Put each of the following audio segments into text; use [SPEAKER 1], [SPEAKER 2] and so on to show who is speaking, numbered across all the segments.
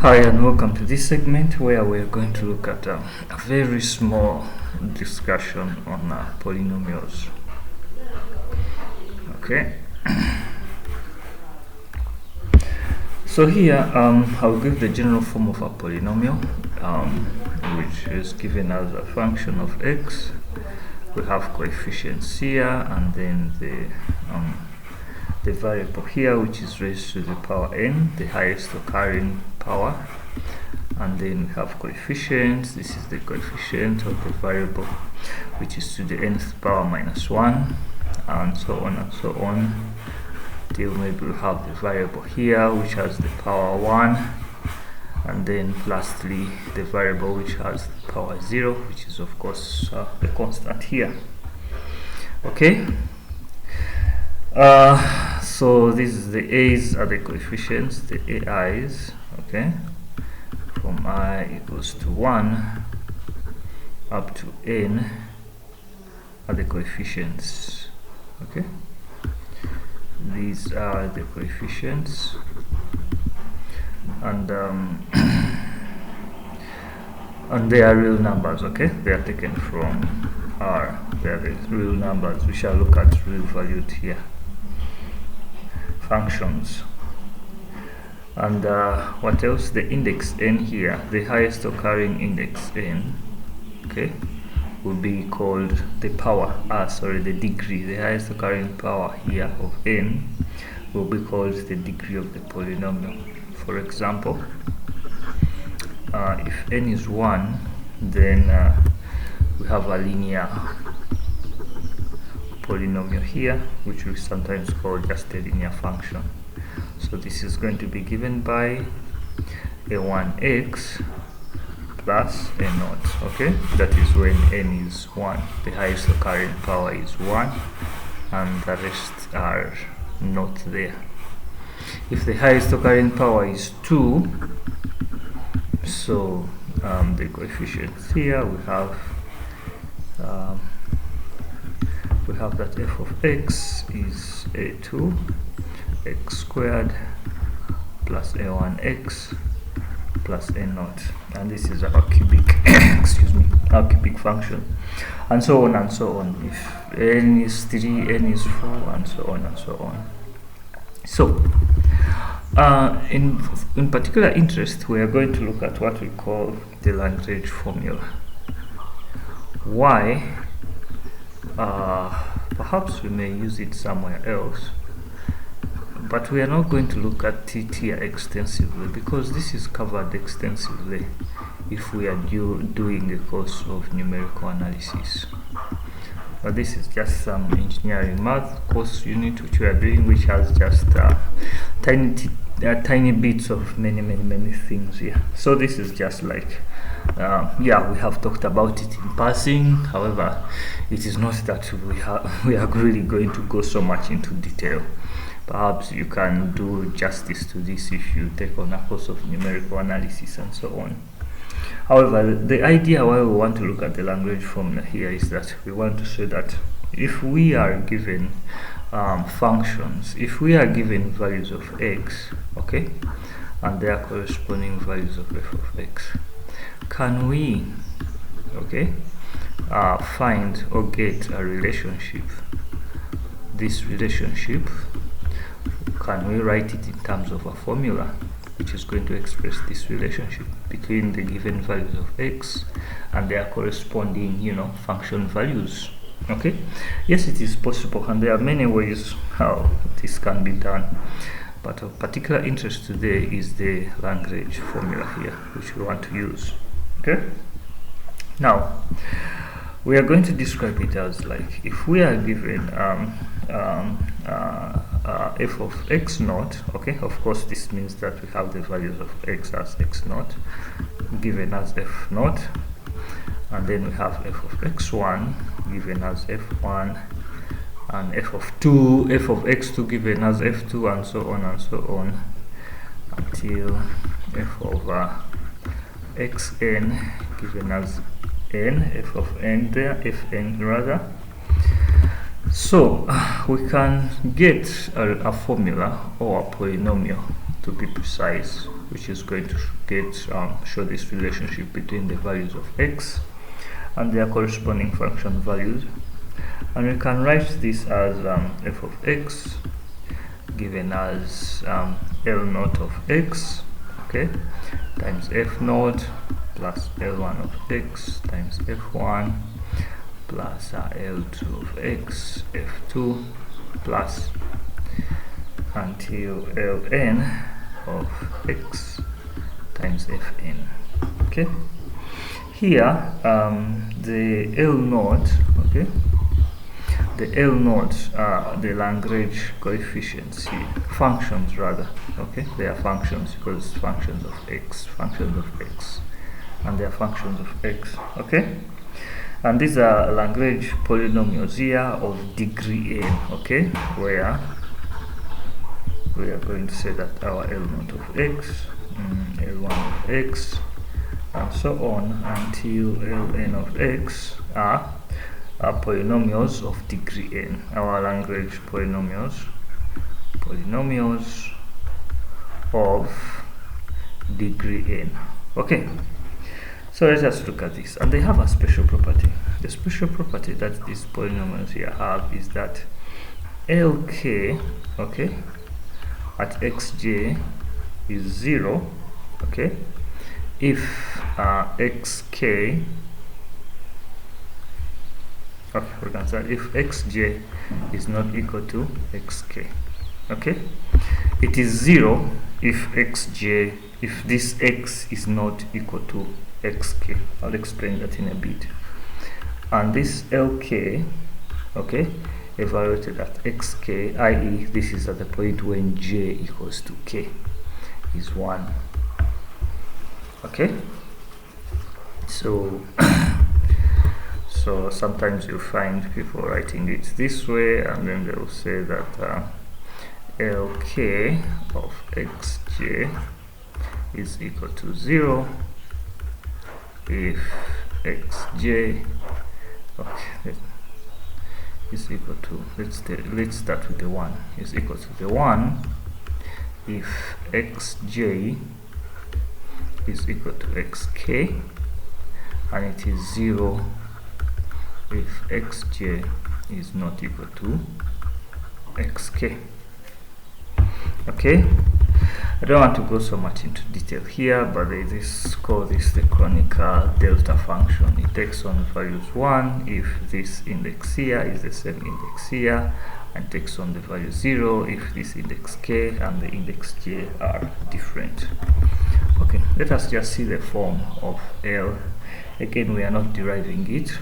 [SPEAKER 1] Hi and welcome to this segment where we're going to look at a very small discussion on polynomials. Okay. So here I'll give the general form of a polynomial, which is given as a function of x. We have coefficients here, and then the variable here, which is raised to the power n, the highest occurring power, and then we have coefficients. This is the coefficient of the variable, which is to the nth power minus 1, and so on and so on, till maybe we have the variable here which has the power 1, and then lastly the variable which has the power 0, which is of course the constant here. Okay. So this is the a's are the coefficients, the ai's, okay, from I equals to 1 up to n are the coefficients. Okay, these are the coefficients, and they are real numbers. Okay, they are taken from R. They are the real numbers. We shall look at real valued here functions. And what else? The index n here, the highest occurring index n, okay, will be called the power, the degree. The highest occurring power here of n will be called the degree of the polynomial. For example, if n is 1, then we have a linear polynomial here, which we sometimes call just a linear function. So this is going to be given by a1x plus a0. Okay, that is when n is 1, the highest occurring power is 1, and the rest are not there. If the highest occurring power is 2, so the coefficients here we have that f of x is a2 x squared plus a1x plus a0, and this is our cubic excuse me, our cubic function, and so on and so on. If n is 3, n is 4, and so on and so on. So in particular interest, we are going to look at what we call the Lagrange formula. Why? Perhaps we may use it somewhere else, but we are not going to look at it here extensively, because this is covered extensively if we are doing a course of numerical analysis. But this is just some engineering math course unit which we are doing, which has just tiny bits of many things here. So this is just like yeah, we have talked about it in passing. However, it is not that we are really going to go so much into detail. Perhaps you can do justice to this if you take on a course of numerical analysis and so on. However, the idea why we want to look at the Lagrange formula here is that we want to say that if we are given functions, if we are given values of x, okay, and their corresponding values of f of x, can we, okay, find or get a relationship? This relationship, can we write it in terms of a formula which is going to express this relationship between the given values of x and their corresponding, function values? Okay, yes, it is possible, and there are many ways how this can be done, but of particular interest today is the Lagrange formula here, which we want to use. Okay, now we are going to describe it as like, if we are given f of x naught, okay, of course this means that we have the values of x as x naught given as f naught, and then we have f of x1 given as f1, and f of x2 given as f2, and so on until f of xn given as n, f of n there, fn rather. So we can get a formula, or a polynomial to be precise, which is going to show this relationship between the values of x and their corresponding function values. And we can write this as f of x given as L naught of x, okay, times f naught plus L1 of x times f1 plus L2 of x, f2 plus until Ln of x times fn. Okay, here the L naught, okay, the L naught are the Lagrange coefficients here, functions rather, okay, they are functions because it's functions of x, and they are functions of x, okay, and these are Lagrange polynomials here of degree n, okay, where we are going to say that our L naught of x, L1 of x, and so on until Ln of x are polynomials of degree n, our Lagrange polynomials of degree n. Okay, so let us look at this, and they have a special property. The special property that these polynomials here have is that Lk, okay, at xj is 0, okay, if xk, okay, we can say if xj is not equal to xk, okay, it is 0 if xj, if this x is not equal to xk. I'll explain that in a bit. And this Lk, okay, evaluated at xk, i.e. this is at the point when j equals to k, is 1. Okay, so so sometimes you find people writing it this way, and then they will say that Lk of xj is equal to 0 if xj, okay, is equal to, let's start with the 1, is equal to the 1 if xj is equal to xk, and it is 0 if xj is not equal to xk. Okay, I don't want to go so much into detail here, but they call this the conical delta function. It takes on values 1 if this index here is the same index here, and takes on the value 0 if this index k and the index j are different. Okay, let us just see the form of L. Again, we are not deriving it,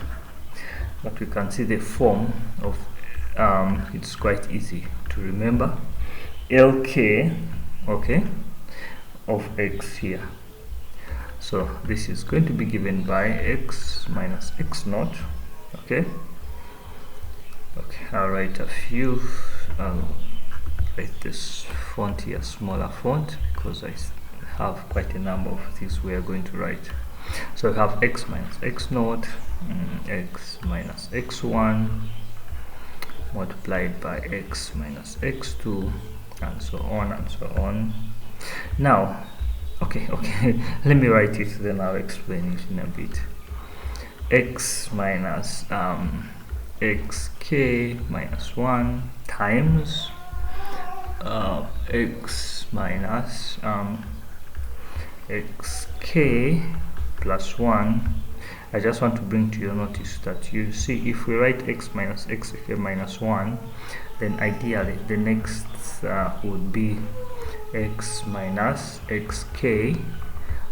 [SPEAKER 1] but we can see the form of it's quite easy to remember. Lk, okay, of x here. So this is going to be given by x minus x naught, okay. Okay, I'll write a few, write this font here, smaller font, because I have quite a number of things we are going to write. So we have x minus x naught, x minus x1 multiplied by x minus x2, and so on and so on. Now, okay, let me write it, then I'll explain it in a bit. X minus xk minus 1 times x minus xk plus 1. I just want to bring to your notice that you see, if we write x minus xk minus 1, then ideally the next would be x minus xk,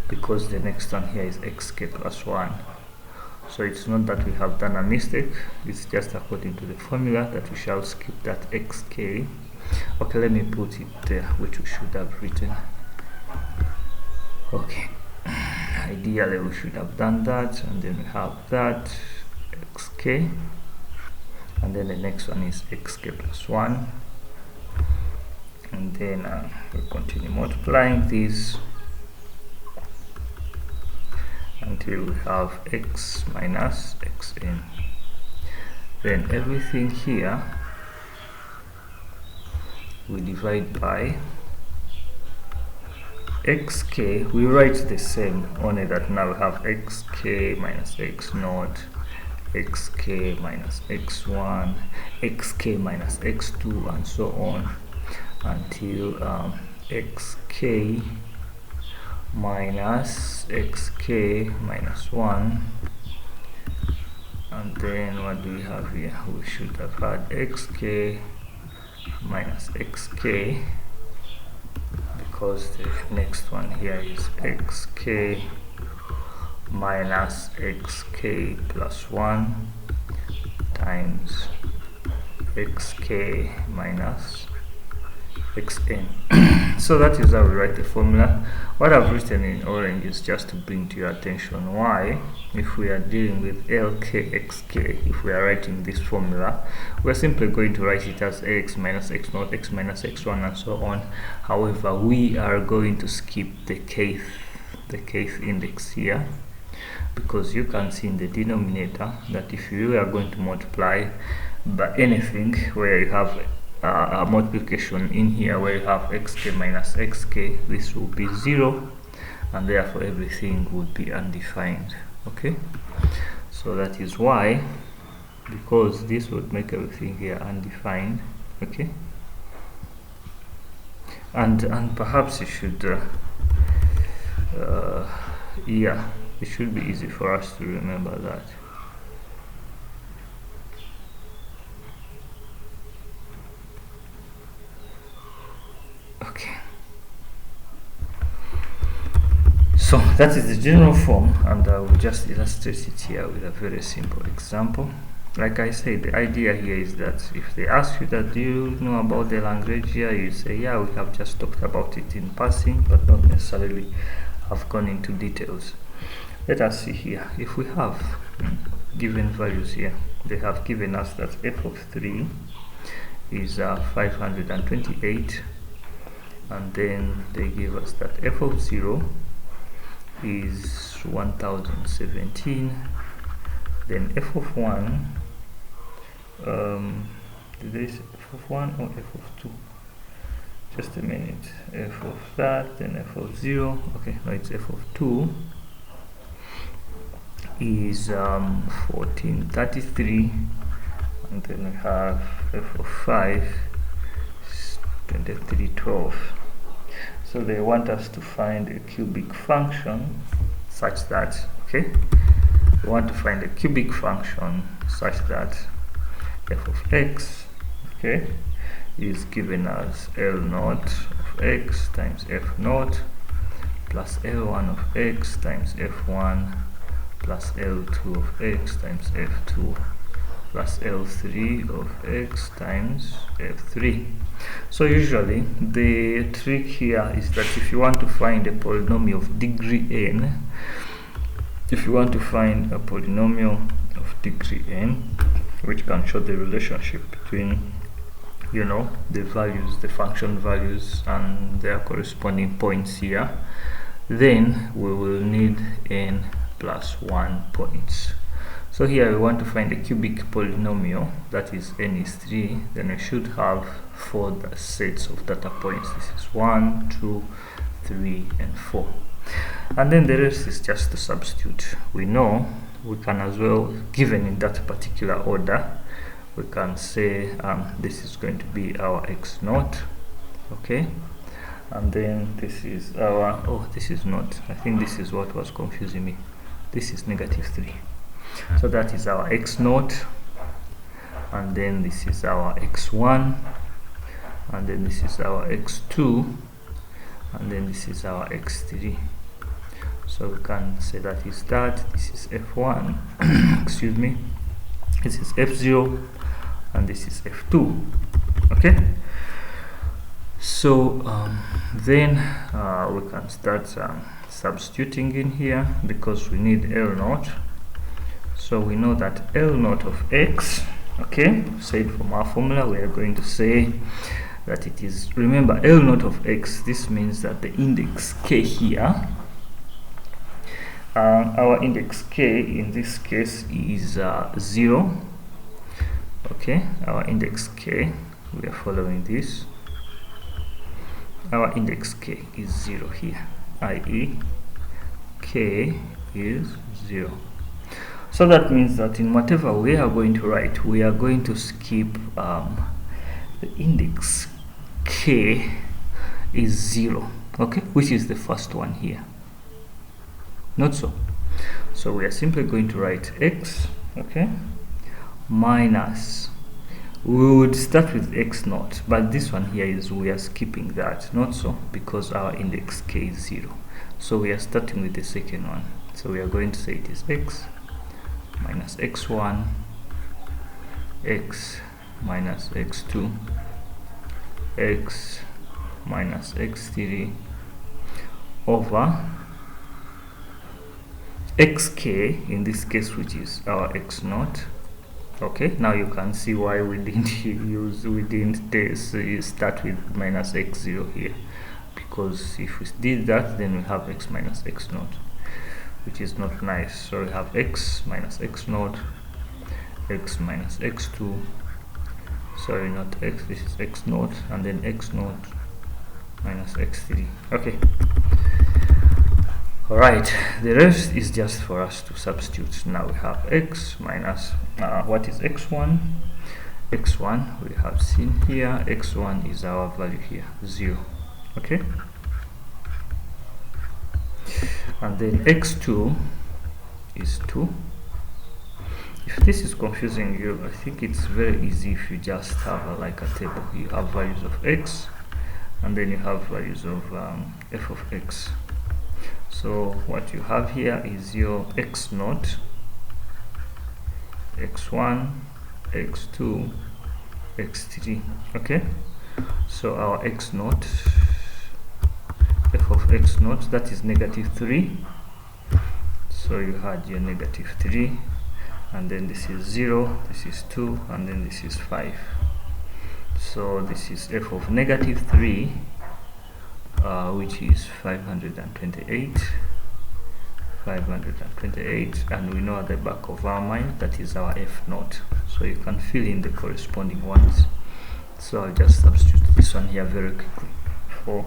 [SPEAKER 1] because the next one here is xk plus 1. So it's not that we have done a mistake, it's just according to the formula that we shall skip that xk. Okay, let me put it there, which we should have written. Okay, ideally we should have done that, and then we have that xk, and then the next one is xk plus 1, and then we'll continue multiplying these until we have x minus xn. Then everything here we divide by xk, we write the same, only that now we have xk minus x naught, xk minus x1, xk minus x2, and so on until xk minus xk minus 1. And then what do we have here? We should have had xk minus xk, because the next one here is xk minus xk plus 1 times xk minus xn. So that is how we write the formula. What I've written in orange is just to bring to your attention why, if we are dealing with lkxk, if we are writing this formula, we're simply going to write it as x minus x naught, x minus x1, and so on. However, we are going to skip the kth index here, because you can see in the denominator that if you are going to multiply by anything where you have a multiplication in here where you have xk minus xk, this will be 0, and therefore everything would be undefined. Okay, so that is why, because this would make everything here undefined. Okay, and perhaps it should yeah, it should be easy for us to remember that. Okay, so that is the general form, and I will just illustrate it here with a very simple example. Like I said, the idea here is that if they ask you that, do you know about the language here, you say, yeah, we have just talked about it in passing, but not necessarily have gone into details. Let us see here. If we have given values here, they have given us that f of 3 is 528, and then they give us that f of 0 is 1017, then f of 1, did they say f of 1 or f of 2? Just a minute. F of that, then f of 0, okay, no, it's f of 2 is 1433, and then we have f of 5 is 2312. So they want us to find a cubic function such that, okay, we want to find a cubic function such that f of x, okay, is given as L naught of x times f naught plus L1 of x times f1 plus L2 of x times f2 plus L3 of x times f3. So usually the trick here is that if you want to find a polynomial of degree n, if you want to find a polynomial of degree n which can show the relationship between, you know, the values, the function values, and their corresponding points here, then we will need n plus 1 points. So here we want to find a cubic polynomial, that is n is 3, then we should have 4 sets of data points. This is 1, 2, 3, and 4. And then the rest is just to substitute. We know we can as well, given in that particular order, we can say this is going to be our x naught, okay, and then this is our, oh, this is not, I think this is what was confusing me, this is negative 3. So that is our x naught, and then this is our x1, and then this is our x2, and then this is our x3. So we can say that is that, this is f1, excuse me, this is f0, and this is f2. Okay, so then we can start substituting in here, because we need L naught. So we know that L naught of x, okay, said from our formula, we are going to say that it is, remember, L naught of x, this means that the index k here, our index k in this case is 0. Okay, our index k, we are following this, our index k is 0 here, i.e. k is 0. So that means that in whatever we are going to write, we are going to skip the index k is 0, okay, which is the first one here. Not so. So we are simply going to write x, okay, minus, we would start with x naught, but this one here is, we are skipping that, not so, because our index k is 0. So we are starting with the second one. So we are going to say it is x minus x1, x minus x2, x minus x3 over xk, in this case, which is our x naught. Okay, now you can see why we didn't start with minus x0 here, because if we did that, then we have x minus x naught, which is not nice. So we have x minus x naught, x minus x2, sorry, not x, this is x naught, and then x naught minus x3. Okay, all right, the rest is just for us to substitute. Now we have x minus what is x1? X1 we have seen here, x1 is our value here, 0. Okay, and then x2 is 2. If this is confusing you, I think it's very easy if you just have like a table. You have values of x, and then you have values of f of x. So what you have here is your x naught, x1, x2, x3. Okay, so our x naught, f of x naught, that is -3. So you had your -3, and then this is 0, this is 2, and then this is 5. So this is f of -3, which is 528, and we know at the back of our mind that is our f naught. So you can fill in the corresponding ones. So I'll just substitute this one here very quickly for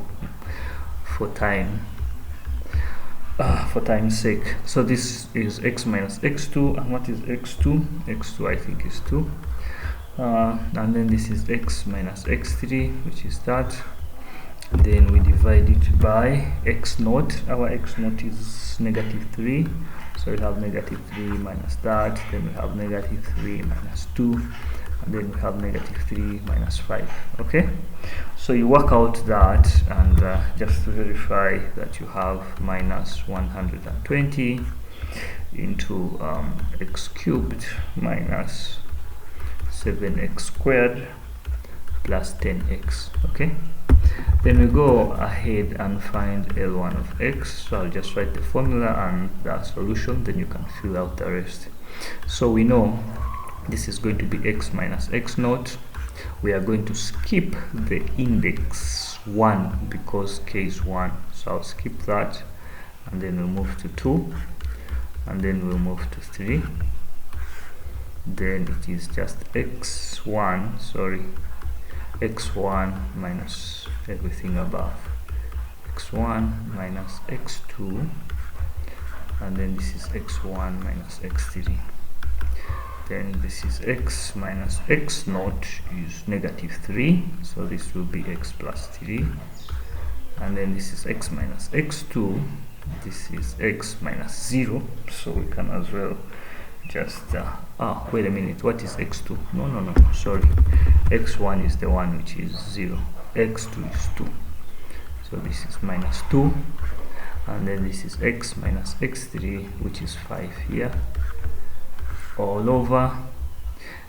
[SPEAKER 1] time's sake. So this is x minus x2, and what is x2? X2 I think is 2, and then this is x minus x3, which is that. Then we divide it by x naught. Our x naught is -3, so we have -3 minus that, then we have -3 minus 2, and then we have -3 minus 5. Okay, so you work out that, and just to verify that you have minus 120 into x cubed minus 7x squared plus 10x. Okay, then we go ahead and find L1 of x. So I'll just write the formula and the solution, then you can fill out the rest. So we know this is going to be x minus x naught. We are going to skip the index 1 because k is 1, so I'll skip that, and then we'll move to 2, and then we'll move to 3. Then it is just x1, sorry, x1 minus everything above, x1 minus x2, and then this is x1 minus x3. Then this is x minus x naught is -3, so this will be x plus 3, and then this is x minus x2, this is x minus 0, so we can as well just wait a minute, what is x2? No, sorry, x1 is the one which is 0, x2 is 2, so this is minus 2, and then this is x minus x3, which is 5 here, all over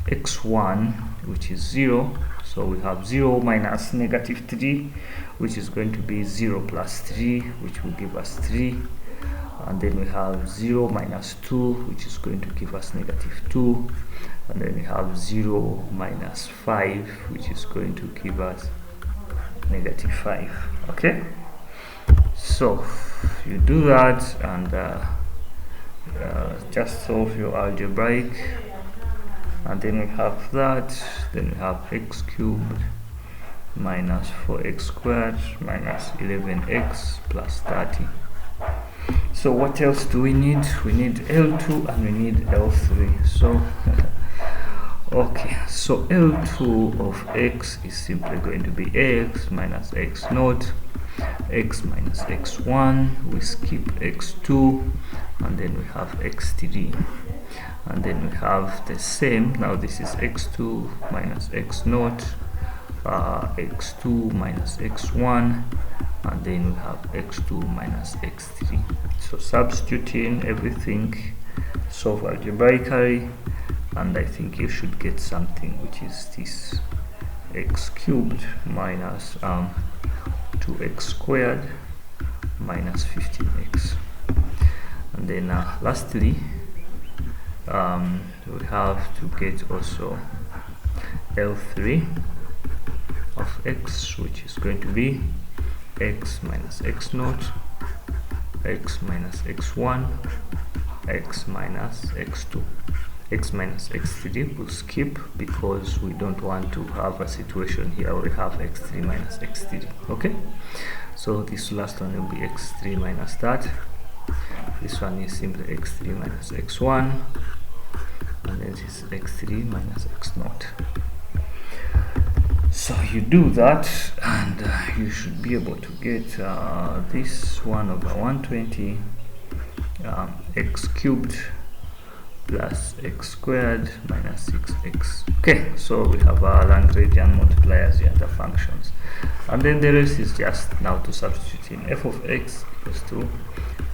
[SPEAKER 1] x1, which is 0, so we have 0 minus -3, which is going to be 0 plus 3, which will give us 3, and then we have 0 minus 2, which is going to give us -2, and then we have 0 minus 5, which is going to give us -5. Okay, so you do that and just solve your algebraic, and then we have that, then we have x cubed minus 4x squared minus 11x plus 30. So what else do we need? We need L2 and we need L3. So okay, so L2 of x is simply going to be x minus x naught, x minus x1, we skip x2, and then we have x3, and then we have the same. Now this is x2 minus x naught, x2 minus x1, and then we have x2 minus x3. So substituting everything, solve algebraically, and I think you should get something which is this x cubed minus 2x squared minus 15x. And then lastly we have to get also L3 of x, which is going to be x minus x naught, x minus x1, x minus x2. X minus x3 will skip because we don't want to have a situation here where we have x3 minus x3. Okay, so this last one will be x3 minus that. This one is simply x3 minus x1, and then this is x3 minus x naught. So you do that and you should be able to get this 1 over 120 x cubed plus x squared minus 6x. Okay, so we have our Lagrangian multipliers here, the functions, and then the rest is just now to substitute in f of x equals to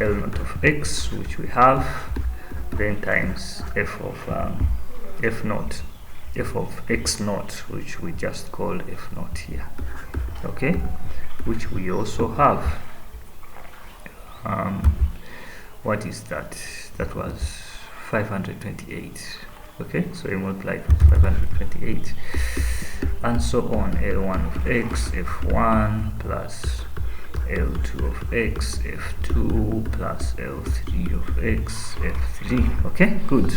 [SPEAKER 1] L naught of x, which we have, then times f of f of x naught, which we just call f naught here. Okay, which we also have what is that? That was 528. Okay, so we multiply 528 and so on. L1 of x, f1 plus L2 of x, f2 plus L3 of x, f3. Okay, good.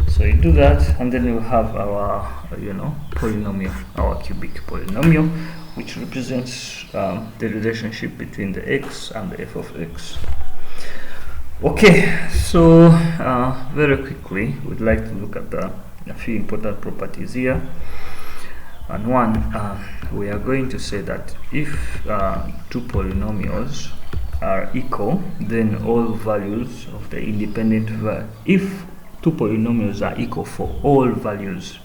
[SPEAKER 1] So you do that, and then you have our polynomial, our cubic polynomial, which represents the relationship between the x and the f of x. Okay, so very quickly we'd like to look at a few important properties here. And one, we are going to say that if two polynomials are equal, then all values of the independent if two polynomials are equal for all values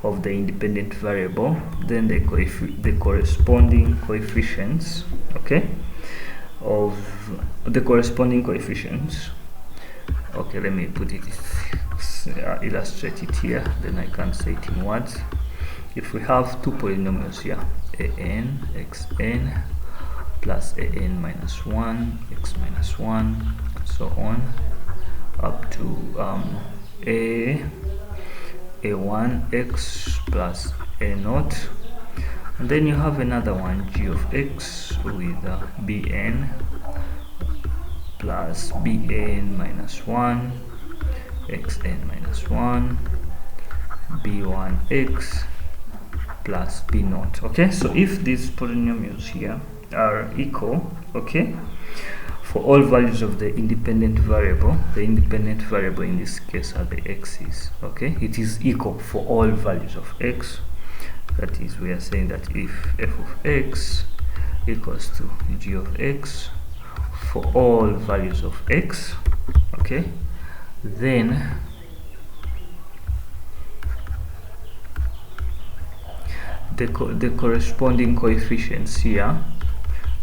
[SPEAKER 1] of the independent variable, then the corresponding coefficients, okay, of the corresponding coefficients, okay, let me put it illustrate it here, then I can say it in words. If we have two polynomials here, an xn plus an minus 1 x minus 1 and so on up to a1 x plus a naught, and then you have another one, g of x with bn plus bn minus 1 xn minus 1 b1x plus b naught. Okay, so if these polynomials here are equal, okay, for all values of the independent variable in this case are the x's, okay, it is equal for all values of x. That is, we are saying that if f of x equals to g of x for all values of x, okay, then the corresponding coefficients here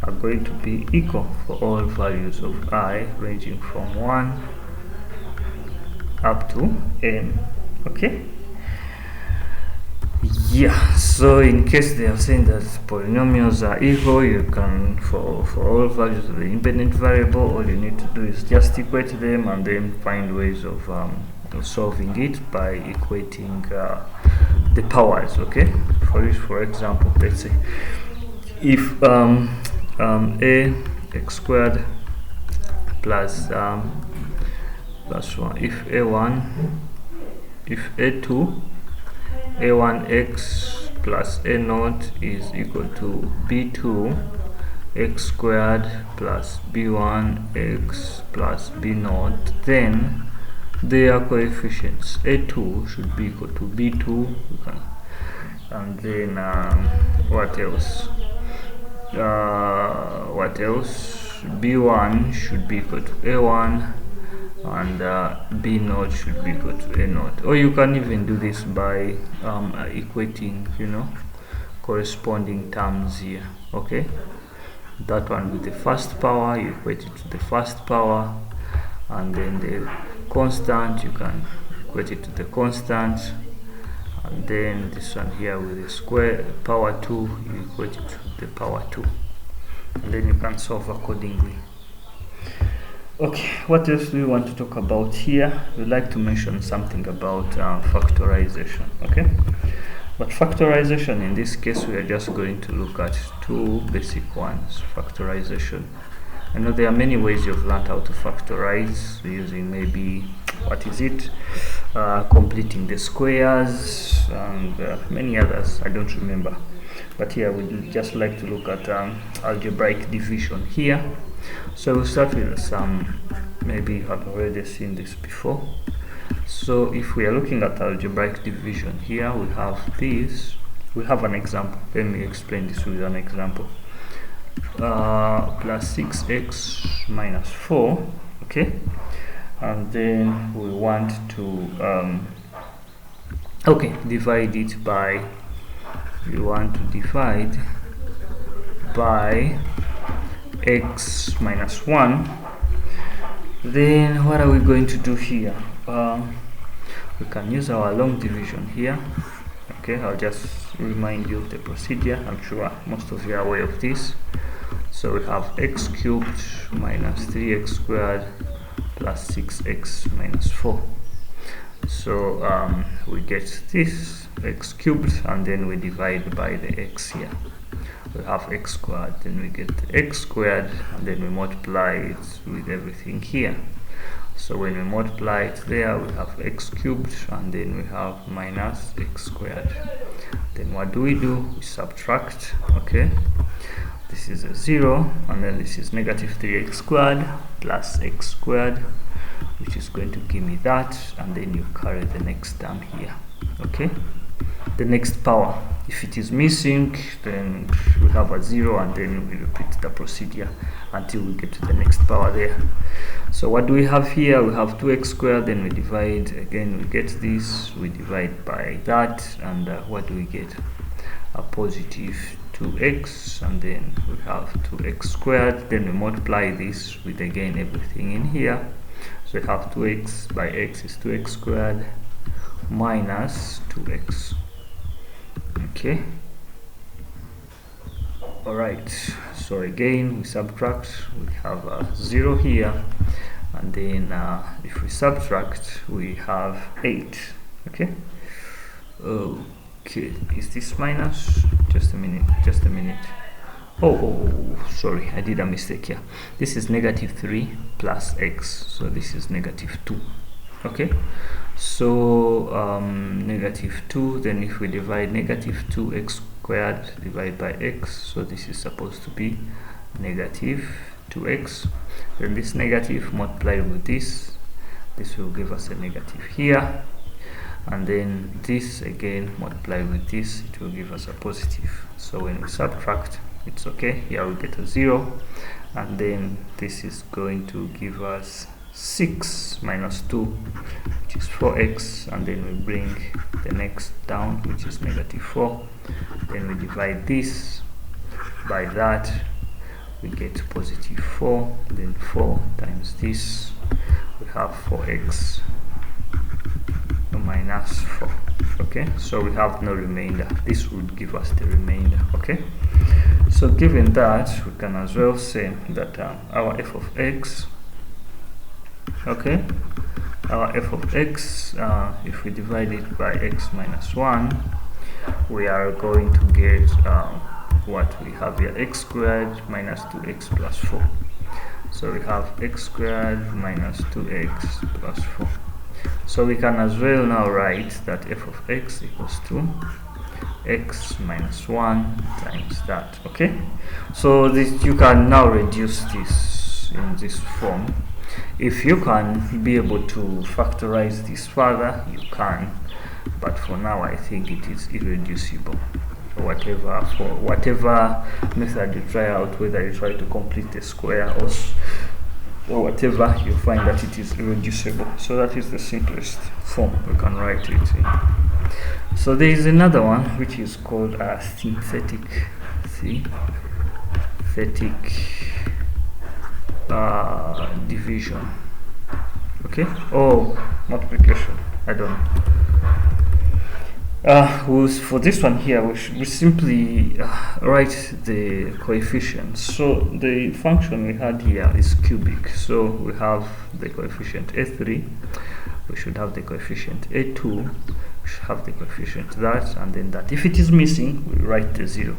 [SPEAKER 1] are going to be equal for all values of I ranging from 1 up to n. Okay, yeah, so in case they are saying that polynomials are equal, you can, for all values of the independent variable, all you need to do is just equate them and then find ways of solving it by equating the powers. Okay, for example, let's say if a x squared plus 1, if a1 x plus a naught is equal to b2 x squared plus b1 x plus b naught, then their coefficients a2 should be equal to b2, and then what else, b1 should be equal to a1, and b naught should be equal to a naught. Or you can even do this by equating, corresponding terms here. Okay, that one with the first power, you equate it to the first power, and then the constant, you can equate it to the constant, and then this one here with the square power 2, you equate it to the power 2, and then you can solve accordingly. Okay, what else do we want to talk about here? We'd like to mention something about factorization. Okay, but factorization, in this case, we are just going to look at two basic ones. Factorization, I know there are many ways you've learned how to factorize using maybe, completing the squares and many others, I don't remember. But here we'd just like to look at algebraic division here. So we'll start with some, maybe you have already seen this before. So if we are looking at algebraic division here, we have this, we have an example. Let me explain this with an example. Plus 6x minus 4, okay, and then we want to divide it by, we want to divide by x minus 1. Then what are we going to do here? We can use our long division here. Okay, I'll just remind you of the procedure. I'm sure most of you are aware of this. So we have x cubed minus 3x squared plus 6x minus 4. So we get this x cubed, and then we divide by the x here. We have x squared, then we get x squared, and then we multiply it with everything here. So when we multiply it there, we have x cubed, and then we have minus x squared. Then what do? We subtract. Okay, this is a 0, and then this is negative 3x squared plus x squared, which is going to give me that, and then you carry the next term here. Okay, the next power, if it is missing, then we have a 0, and then we repeat the procedure until we get to the next power there. So what do we have here? We have 2x squared, then we divide again, we get this, we divide by that, and what do we get? A positive 2x, and then we have 2x squared, then we multiply this with again everything in here. So we have 2x by x is 2x squared minus 2x. Okay, alright, so again we subtract, we have a 0 here, and then if we subtract, we have 8. Okay, okay, is this minus? Just a minute. Oh, sorry, I did a mistake here. This is negative 3 plus x, so this is negative 2. Okay, so negative 2, then if we divide negative 2x squared divided by x, so this is supposed to be negative 2x. Then this negative multiplied with this will give us a negative here, and then this again multiplied with this, it will give us a positive. So when we subtract, it's okay, here we get a 0, and then this is going to give us 6 minus 2, which is 4x, and then we bring the next down, which is negative 4. Then we divide this by that, we get positive 4, then 4 times this, we have 4x minus 4. Okay, so we have no remainder. This would give us the remainder. Okay, so given that, we can as well say that our f of x, okay, our f of x, if we divide it by x minus 1, we are going to get what we have here, x squared minus 2x plus 4. So we have x squared minus 2x plus 4. So we can as well now write that f of x equals to x minus 1 times that. Okay, so this, you can now reduce this in this form. If you can be able to factorize this further, you can, but for now I think it is irreducible. For whatever method you try out, whether you try to complete the square or whatever, you find that it is irreducible. So that is the simplest form we can write it in. So there is another one which is called synthetic division. Okay, or multiplication, I don't know. For this one here, we simply write the coefficients. So the function we had here is cubic, so we have the coefficient a3, we should have the coefficient a2, we should have the coefficient that, and then that. If it is missing, we write the 0.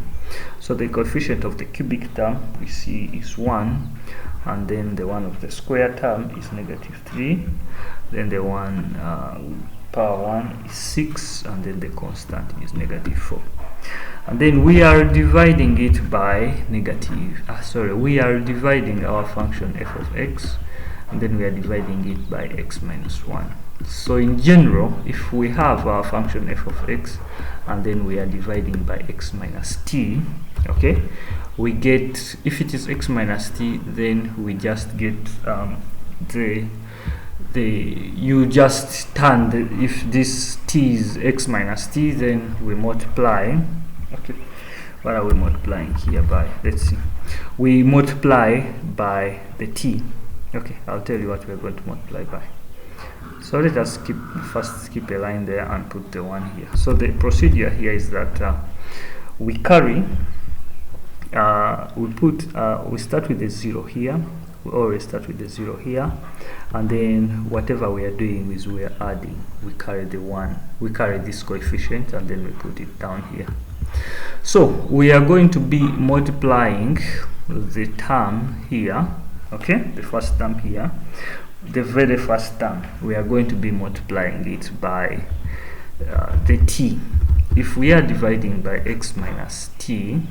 [SPEAKER 1] So the coefficient of the cubic term we see is 1, and then the one of the square term is -3, then the one power 1 is 6, and then the constant is -4. And then we are dividing it by we are dividing our function f of x, and then we are dividing it by x minus 1. So in general, if we have our function f of x and then we are dividing by x minus t, okay, we get, if it is x minus t, then we just get you just turn if this t is x minus t, then we multiply. Okay, what are we multiplying here by? Let's see, we multiply by the t. Okay, I'll tell you what we're going to multiply by. So let us first skip a line there and put the 1 here. So the procedure here is that we carry, we start with the 0 here. We always start with the 0 here, and then whatever we are doing is we are adding. We carry the 1, we carry this coefficient, and then we put it down here. So we are going to be multiplying the term here, okay, the first term here, the very first term. We are going to be multiplying it by the t. If we are dividing by x minus t,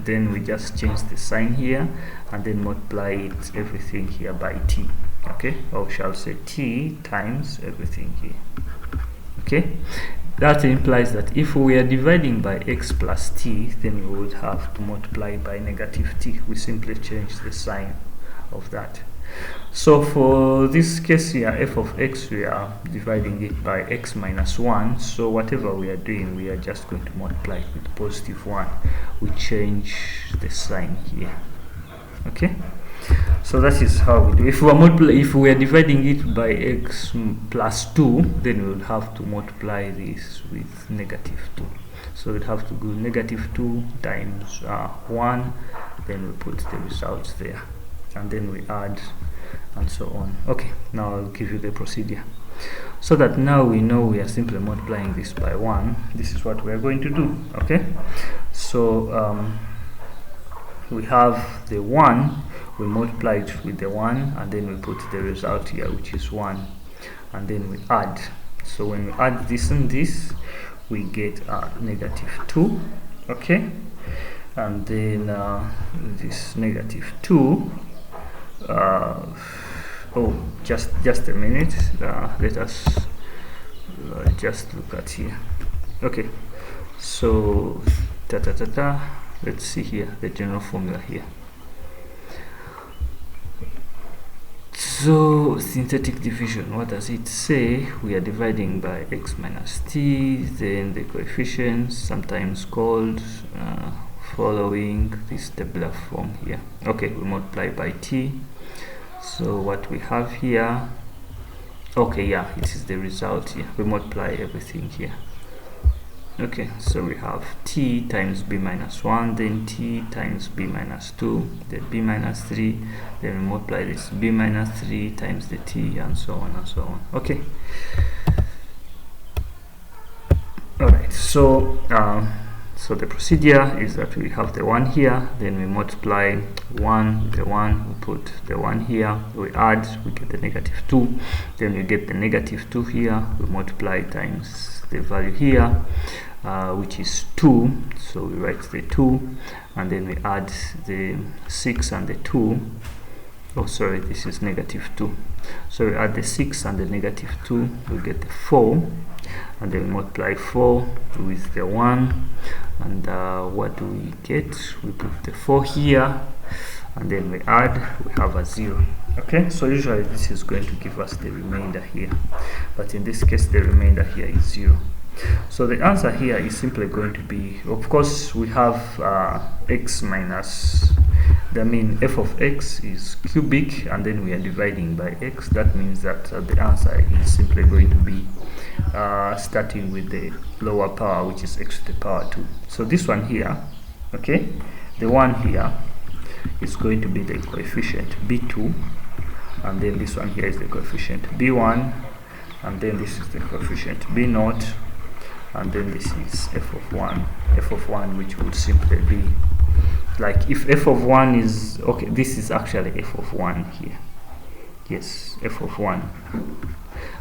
[SPEAKER 1] then we just change the sign here and then multiply it everything here by t. Okay, or shall say t times everything here. Okay, that implies that if we are dividing by x plus t, then we would have to multiply by -t. We simply change the sign of that. So for this case here, f of x, we are dividing it by x minus 1. So whatever we are doing, we are just going to multiply it with +1. We change the sign here. Okay, so that is how we do. If we are dividing it by x plus 2, then we would have to multiply this with -2. So we'd have to go -2 times 1, then we put the results there, and then we add, and so on. Okay, now I'll give you the procedure so that now we know we are simply multiplying this by 1. This is what we are going to do. Okay, so we have the 1, we multiply it with the 1, and then we put the result here, which is 1, and then we add. So when we add this and this, we get -2. Okay, and then this -2, oh, just a minute, let us just look at here. Okay, so let's see here the general formula here. So synthetic division, what does it say? We are dividing by x minus t, then the coefficients, sometimes called following this tabular form here. Okay, we multiply by t. So what we have here, okay, yeah, it is the result here. We multiply everything here. Okay, so we have t times b minus 1, then t times b minus 2, then b minus 3, then we multiply this b minus 3 times the t, and so on and so on. Okay, alright, so so the procedure is that we have the 1 here, then we multiply 1 with the 1, we put the 1 here, we add, we get the -2, then we get the -2 here, we multiply times the value here, which is 2. So we write the 2, and then we add the 6 and the 2. Oh, sorry, this is negative 2. So we add the 6 and the negative 2, we get the 4, and then we multiply 4 with the 1, and what do we get? We put the 4 here, and then we add, we have a 0. Okay, so usually this is going to give us the remainder here, but in this case the remainder here is 0. So the answer here is simply going to be, of course we have x minus, I mean f of x is cubic, and then we are dividing by x. That means that the answer is simply going to be starting with the lower power, which is x to the power 2. So this one here, okay, the one here is going to be the coefficient b2, and then this one here is the coefficient b1, and then this is the coefficient b0, and then this is f of 1, which would simply be like, if f of 1 is, okay, this is actually f of 1 here. Yes, f of 1.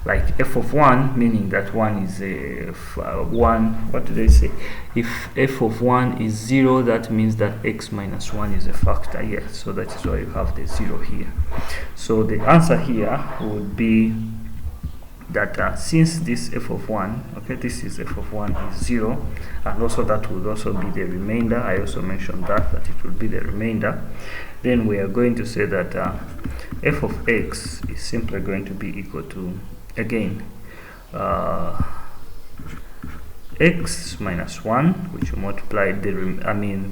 [SPEAKER 1] Like f of 1, meaning that 1 is a 1, what do they say? If f of 1 is 0, that means that x minus 1 is a factor. Yes, so that is why you have the 0 here. So the answer here would be that since this f of 1, okay, this is f of 1 is 0, and also that would also be the remainder. I also mentioned that it would be the remainder. Then we are going to say that f of x is simply going to be equal to, again, x minus 1, which we multiplied the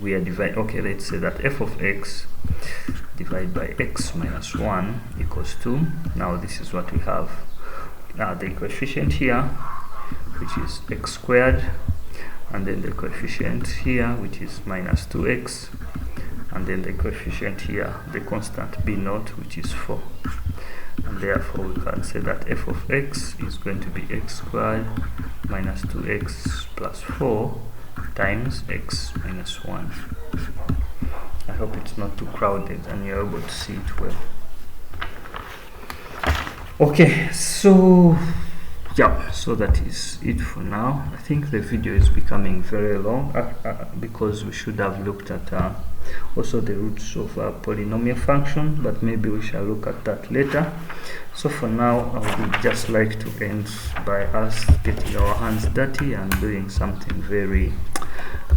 [SPEAKER 1] we are dividing, okay, let's say that f of x divided by x minus 1 equals 2. Now this is what we have. The coefficient here, which is x squared, and then the coefficient here, which is minus 2x, and then the coefficient here, the constant b0, which is 4. And therefore we can say that f of x is going to be x squared minus 2x plus 4 times x minus 1. I hope it's not too crowded and you're able to see it well. Okay, so yeah, so that is it for now. I think the video is becoming very long because we should have looked at also the roots of a polynomial function, but maybe we shall look at that later. So for now, I would just like to end by us getting our hands dirty and doing something very,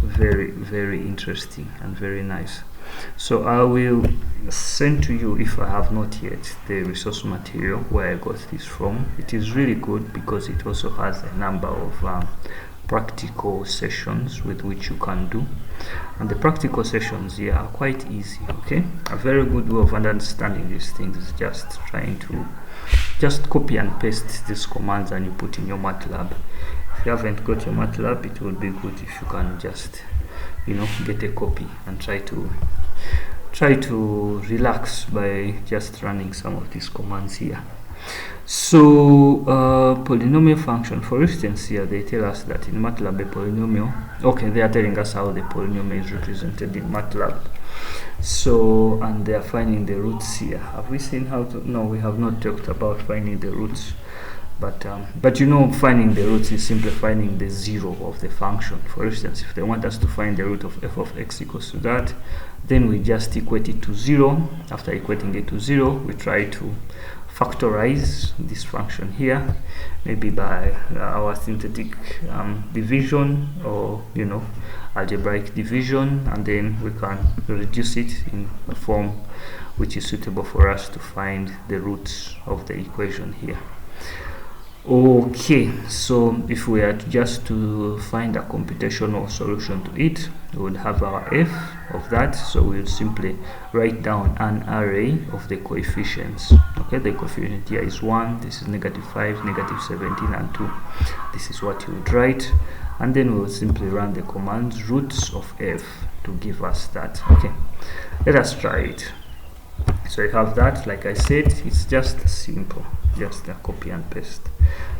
[SPEAKER 1] very, very interesting and very nice. So I will send to you, if I have not yet, the resource material where I got this from. It is really good because it also has a number of practical sessions with which you can do, and the practical sessions here are quite easy. Okay, a very good way of understanding these things is just trying to just copy and paste these commands and you put in your Matlab. If you haven't got your Matlab, it would be good if you can just, you know, get a copy and try to relax by just running some of these commands here. So polynomial function, for instance, here they tell us that in Matlab a polynomial, okay, they are telling us how the polynomial is represented in Matlab. So, and they are finding the roots here. Have we seen how to? No, we have not talked about finding the roots. But you know, finding the roots is simply finding the 0 of the function. For instance, if they want us to find the root of f of x equals to that, then we just equate it to 0. After equating it to 0, we try to factorize this function here, maybe by our synthetic division, or, you know, algebraic division, and then we can reduce it in a form which is suitable for us to find the roots of the equation here. Okay, so if we are just to find a computational solution to it, we would have our f of that. So we'll simply write down an array of the coefficients. Okay, the coefficient here is 1, this is -5, -17, and 2. This is what you would write, and then we'll simply run the commands roots of f to give us that. Okay, let us try it. So you have that, like I said, it's just simple, just a copy and paste.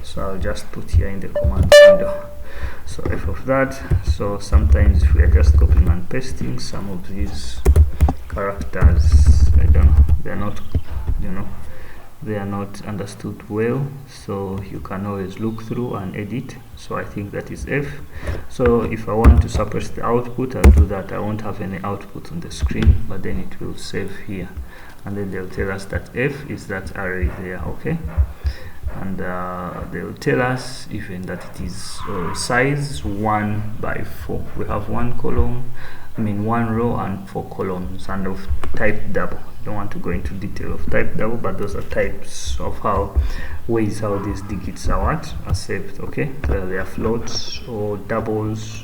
[SPEAKER 1] So I'll just put here in the command window. So f of that. So sometimes if we are just copying and pasting, some of these characters, I don't know, they're not, you know, they are not understood well, so you can always look through and edit. So I think that is F. So if I want to suppress the output, I'll do that. I won't have any output on the screen, but then it will save here, and then they'll tell us that F is that array there. Okay, and they'll tell us even that it is size 1 by 4. We have one row and 4 columns, and of type double. Don't want to go into detail of type double, but those are types of ways how these digits are saved. Okay, so they are floats or doubles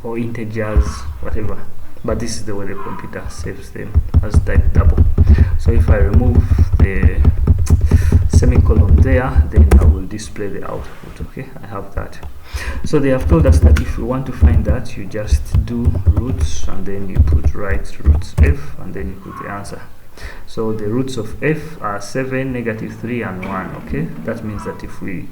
[SPEAKER 1] or integers, whatever, but this is the way the computer saves them, as type double. So if I remove the semicolon there, then I will display the output. Okay, I have that. So they have told us that if you want to find that, you just do roots and then you put right roots F, and then you put the answer. So the roots of F are 7, -3, and 1. Okay, that means that if we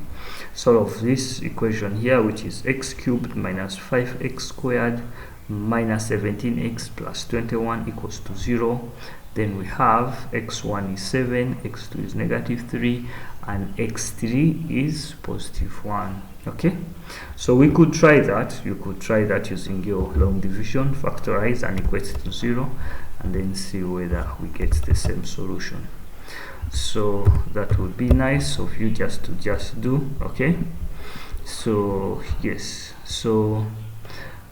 [SPEAKER 1] solve this equation here, which is x cubed minus 5x squared minus 17x plus 21 equals to 0, then we have x1 is 7, x2 is -3, and x3 is +1. Okay, so we could try that. You could try that using your long division, factorize and equate to 0, and then see whether we get the same solution. So that would be nice of you just to do. Okay, so yes, so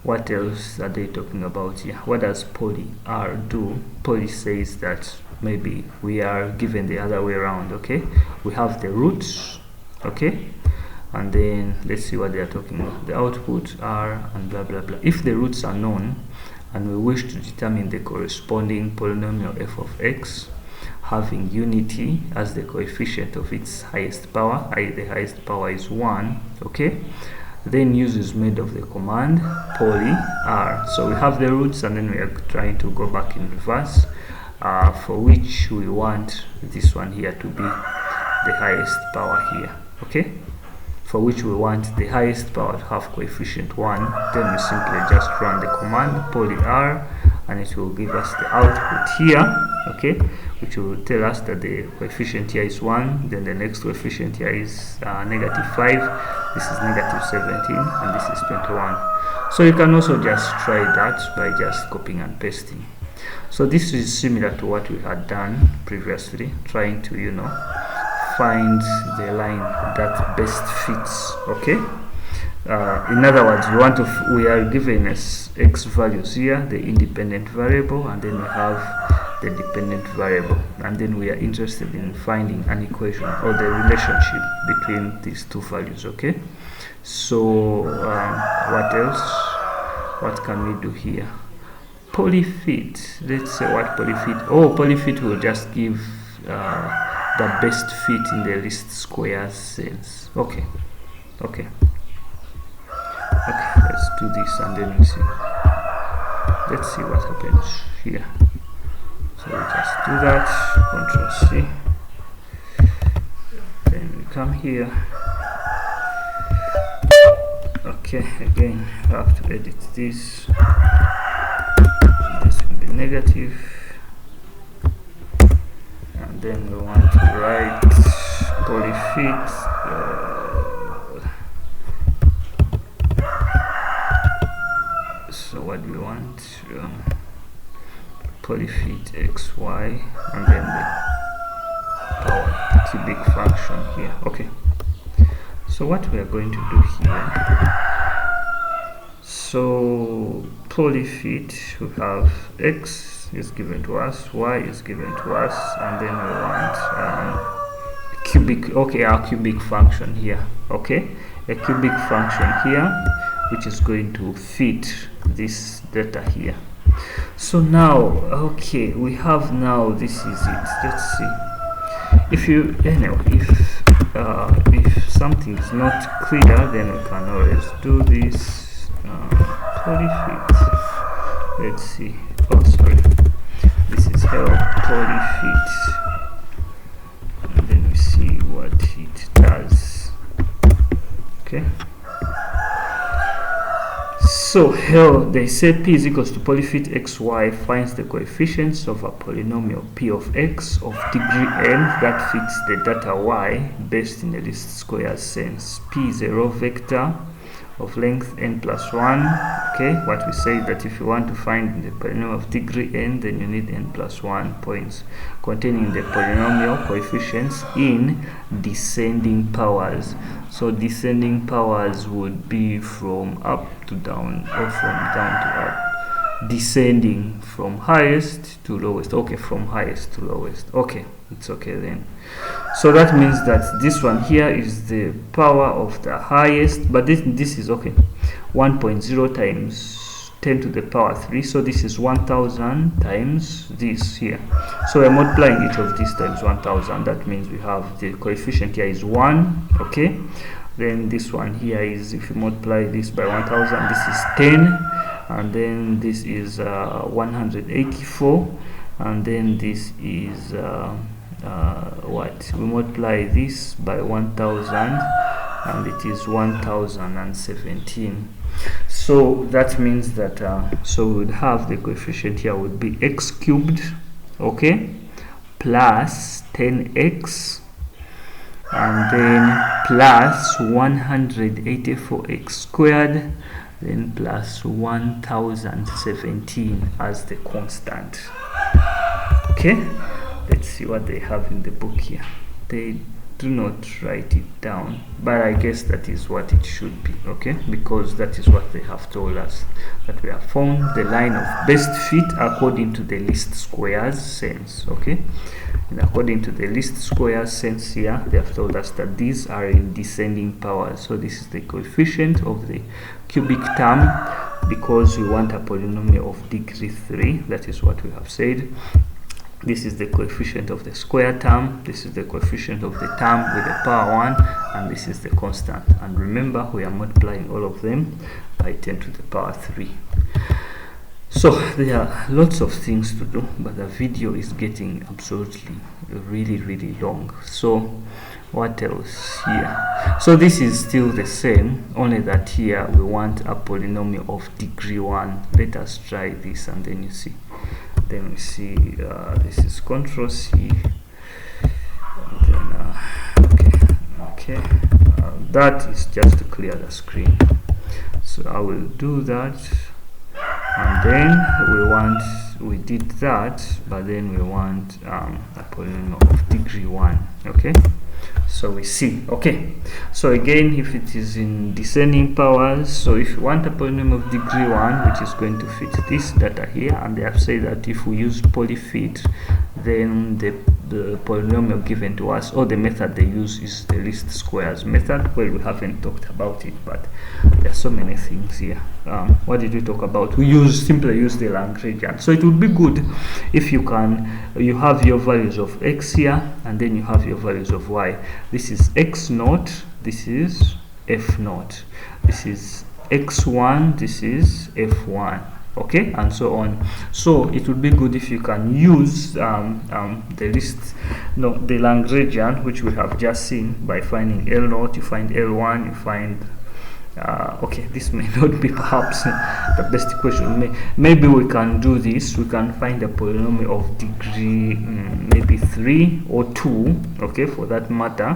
[SPEAKER 1] what else are they talking about here? What does poly R do? Poly says that maybe we are given the other way around. Okay, we have the roots. Okay, and then let's see what they are talking about. The output R and blah blah blah. If the roots are known and we wish to determine the corresponding polynomial f of x, having unity as the coefficient of its highest power, i.e. the highest power is 1, okay, then use is made of the command poly R. So we have the roots, and then we are trying to go back in reverse, for which we want this one here to be the highest power here. Okay, for which we want the highest power to have coefficient 1, then we simply just run the command poly R, and it will give us the output here. Okay, which will tell us that the coefficient here is 1, then the next coefficient here is -5, this is -17, and this is 21. So you can also just try that by just copying and pasting. So this is similar to what we had done previously, trying to, you know, find the line that best fits. Okay, in other words, we are given as x values here, the independent variable, and then we have the dependent variable, and then we are interested in finding an equation or the relationship between these two values. Okay, so what else? What can we do here? Polyfit. Let's say what polyfit. Oh, polyfit will just give the best fit in the least squares cells. Okay, let's do this, and then we see. Let's see what happens here. So we just do that, Ctrl C, then we come here. Okay, again we have to edit this. This will be negative, and then we want to write polyfit so what do we want? Polyfit xy, and then the power cubic function here. Okay, so what we are going to do here, so polyfit, we have x is given to us, y is given to us, and then we want cubic, okay, our cubic function here. Okay, a cubic function here which is going to fit this data here. So now, okay, we have now, this is it. Let's see. If something is not clear, then we can always do this polyfit. Let's see. Oh, sorry. This is help polyfit, and then we see what it does. Okay. So here they say p is equals to polyfit xy finds the coefficients of a polynomial p of x of degree n that fits the data y based in the least squares sense. P is a row vector of length n plus 1. Okay, what we say that if you want to find the polynomial of degree n, then you need n plus 1 points containing the polynomial coefficients in descending powers. So descending powers would be from up to down or from down to up. Descending from highest to lowest. Okay, from highest to lowest. Okay, it's okay then. So that means that this one here is the power of the highest, but this is okay. 1.0 times 10 to the power 3. So this is 1000 times this here. So we're multiplying each of these times 1000. That means we have the coefficient here is 1. Okay. Then this one here is, if you multiply this by 1000, this is 10. And then this is 184. And then this is what? We multiply this by 1000. And it is 1017. So that means that so we would have the coefficient here would be x cubed, okay, plus 10x, and then plus 184x squared, then plus 1017 as the constant. Okay, let's see what they have in the book here. They do not write it down, but I guess that is what it should be, okay, because that is what they have told us, that we have found the line of best fit according to the least squares sense. Okay, and according to the least squares sense here, they have told us that these are in descending powers. So this is the coefficient of the cubic term, because we want a polynomial of degree 3. That is what we have said. This is the coefficient of the square term, this is the coefficient of the term with the power 1, and this is the constant. And remember, we are multiplying all of them by 10 to the power 3. So there are lots of things to do, but the video is getting absolutely really long. So what else here? So this is still the same, only that here we want a polynomial of degree 1. Let us try this and then you see. Then we see this is Control C, and then okay, that is just to clear the screen. So I will do that, and then we did that, but then we want a polynomial of degree 1. Okay, so we see. Okay, so again, if it is in descending powers, so if you want a polynomial of degree 1 which is going to fit this data here, and they have said that if we use polyfit, then the polynomial given to us, or the method they use, is the least squares method. Well, we haven't talked about it, but there are so many things here. What did we talk about? We simply use the Lagrangian. So it would be good if you have your values of x here, and then you have your values of y. This is x naught, this is f naught, this is x1, this is f1, okay, and so on. So it would be good if you can use the Lagrangian, which we have just seen, by finding L naught, you find L1, you find okay, this may not be perhaps the best equation. Maybe we can do this. We can find a polynomial of degree maybe 3 or 2, okay, for that matter.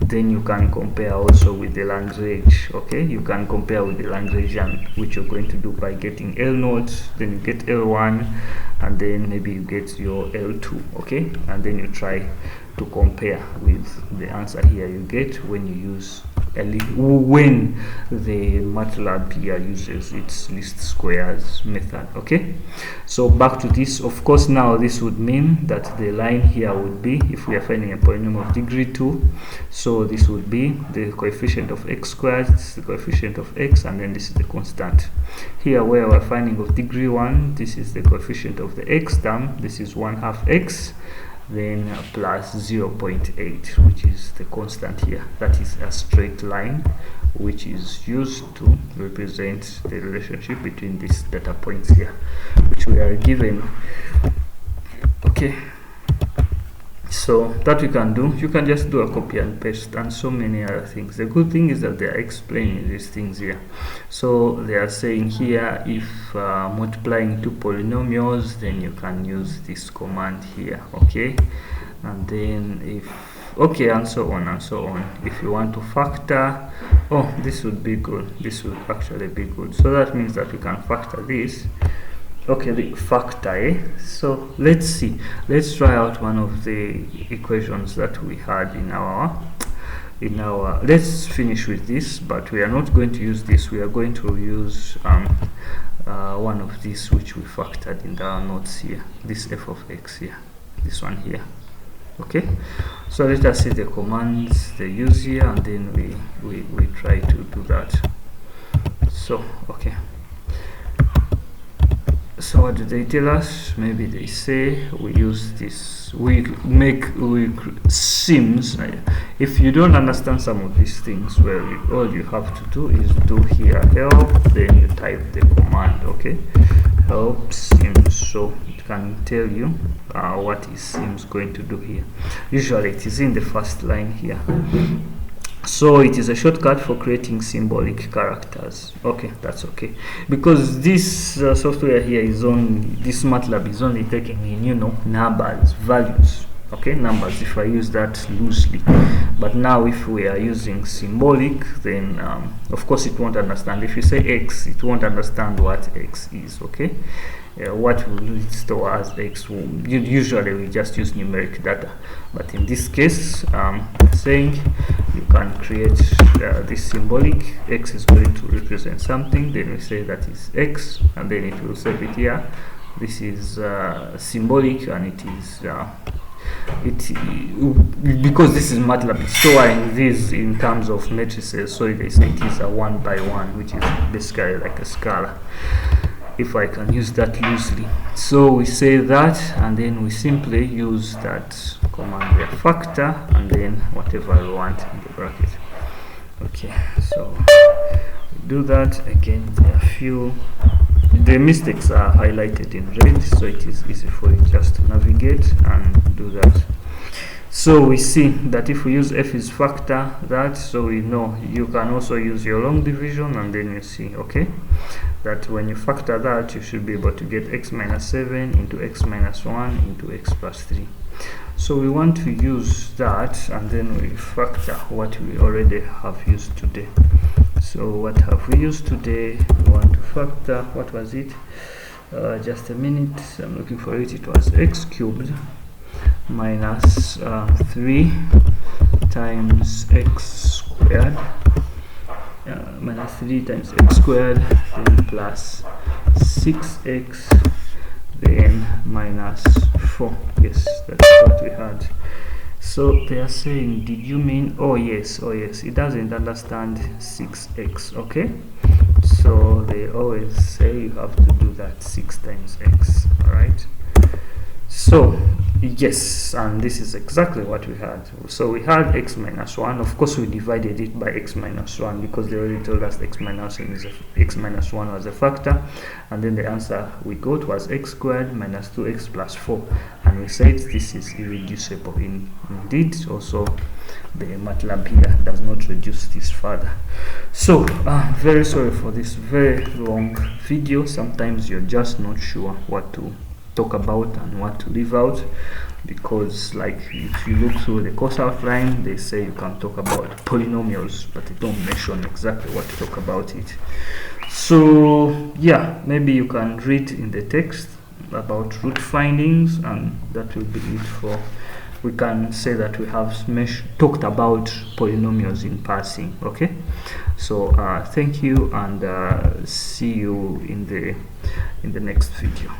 [SPEAKER 1] Then you can compare also with the Lagrange. Okay, you can compare with the Lagrangian, which you're going to do by getting L naught, then you get L1, and then maybe you get your L2. Okay, and then you try to compare with the answer here you get when you use when the Matlab here uses its least squares method. Okay, so back to this. Of course, now this would mean that the line here would be, if we are finding a polynomial of degree 2, so this would be the coefficient of x squared, this is the coefficient of x, and then this is the constant. Here where we're finding of degree 1, this is the coefficient of the x term, this is 1/2 x, then plus 0.8, which is the constant here. That is a straight line which is used to represent the relationship between these data points here, which we are given. Okay, So that we can do, you can just do a copy and paste and so many other things. The good thing is that they are explaining these things here. So they are saying here, if multiplying two polynomials, then you can use this command here, okay? And then if, okay, and so on and so on. If you want to factor, oh, this would be good, this would actually be good. So that means that we can factor this. Okay, the factor, so let's see, let's try out one of the equations that we had in our let's finish with this, but we are not going to use this. We are going to use one of these which we factored in our notes here, this f of x here, this one here. Okay, so let us see the commands they use here, and then we try to do that. So okay, so what do they tell us? Maybe they say we use this, we seems, if you don't understand some of these things, well, all you have to do is do here help, then you type the command, okay, help sims. So it can tell you what is sims going to do here. Usually it is in the first line here. So it is a shortcut for creating symbolic characters. Okay, that's okay, because this software here is on this Matlab is only taking in, you know, numbers, values, okay, numbers, if I use that loosely. But now if we are using symbolic, then of course it won't understand. If you say x, it won't understand what x is, okay. What will it store as x? Usually we just use numeric data, but in this case saying you can create this symbolic, x is going to represent something, then we say that is x, and then it will save it here. This is symbolic, and it is because this is Matlab, it's storing these in terms of matrices, so they say it is a 1 by 1, which is basically like a scalar, if I can use that loosely. So we say that, and then we simply use that command there, factor, and then whatever we want in the bracket. Okay, so we do that again. There are few, the mistakes are highlighted in red, so it is easy for you just to navigate and do that. So we see that if we use f is factor that, so we know you can also use your long division, and then you see, okay, that when you factor that, you should be able to get x minus 7 into x minus 1 into x plus 3. So we want to use that, and then we factor what we already have used today. So what have we used today? We want to factor, what was it? Just a minute, I'm looking for it. It was x cubed minus 3 times x squared, minus 3 times x squared, then plus 6x, then minus 4. Yes, that's what we had. So they are saying, did you mean, oh yes, it doesn't understand 6x, okay? So they always say you have to do that 6 times x, alright? So yes, and this is exactly what we had. So we had x minus 1. Of course we divided it by x minus 1, because they already told us x minus 1 was a factor, and then the answer we got was x squared minus 2x plus 4, and we said this is irreducible. Indeed, also the Matlab here does not reduce this further. So very sorry for this very long video. Sometimes you're just not sure what to talk about and what to leave out, because like if you look through the course outline, they say you can talk about polynomials, but they don't mention exactly what to talk about it. So yeah, maybe you can read in the text about root findings, and that will be it for, we can say that we have talked about polynomials in passing. Okay, so thank you, and see you in the next video.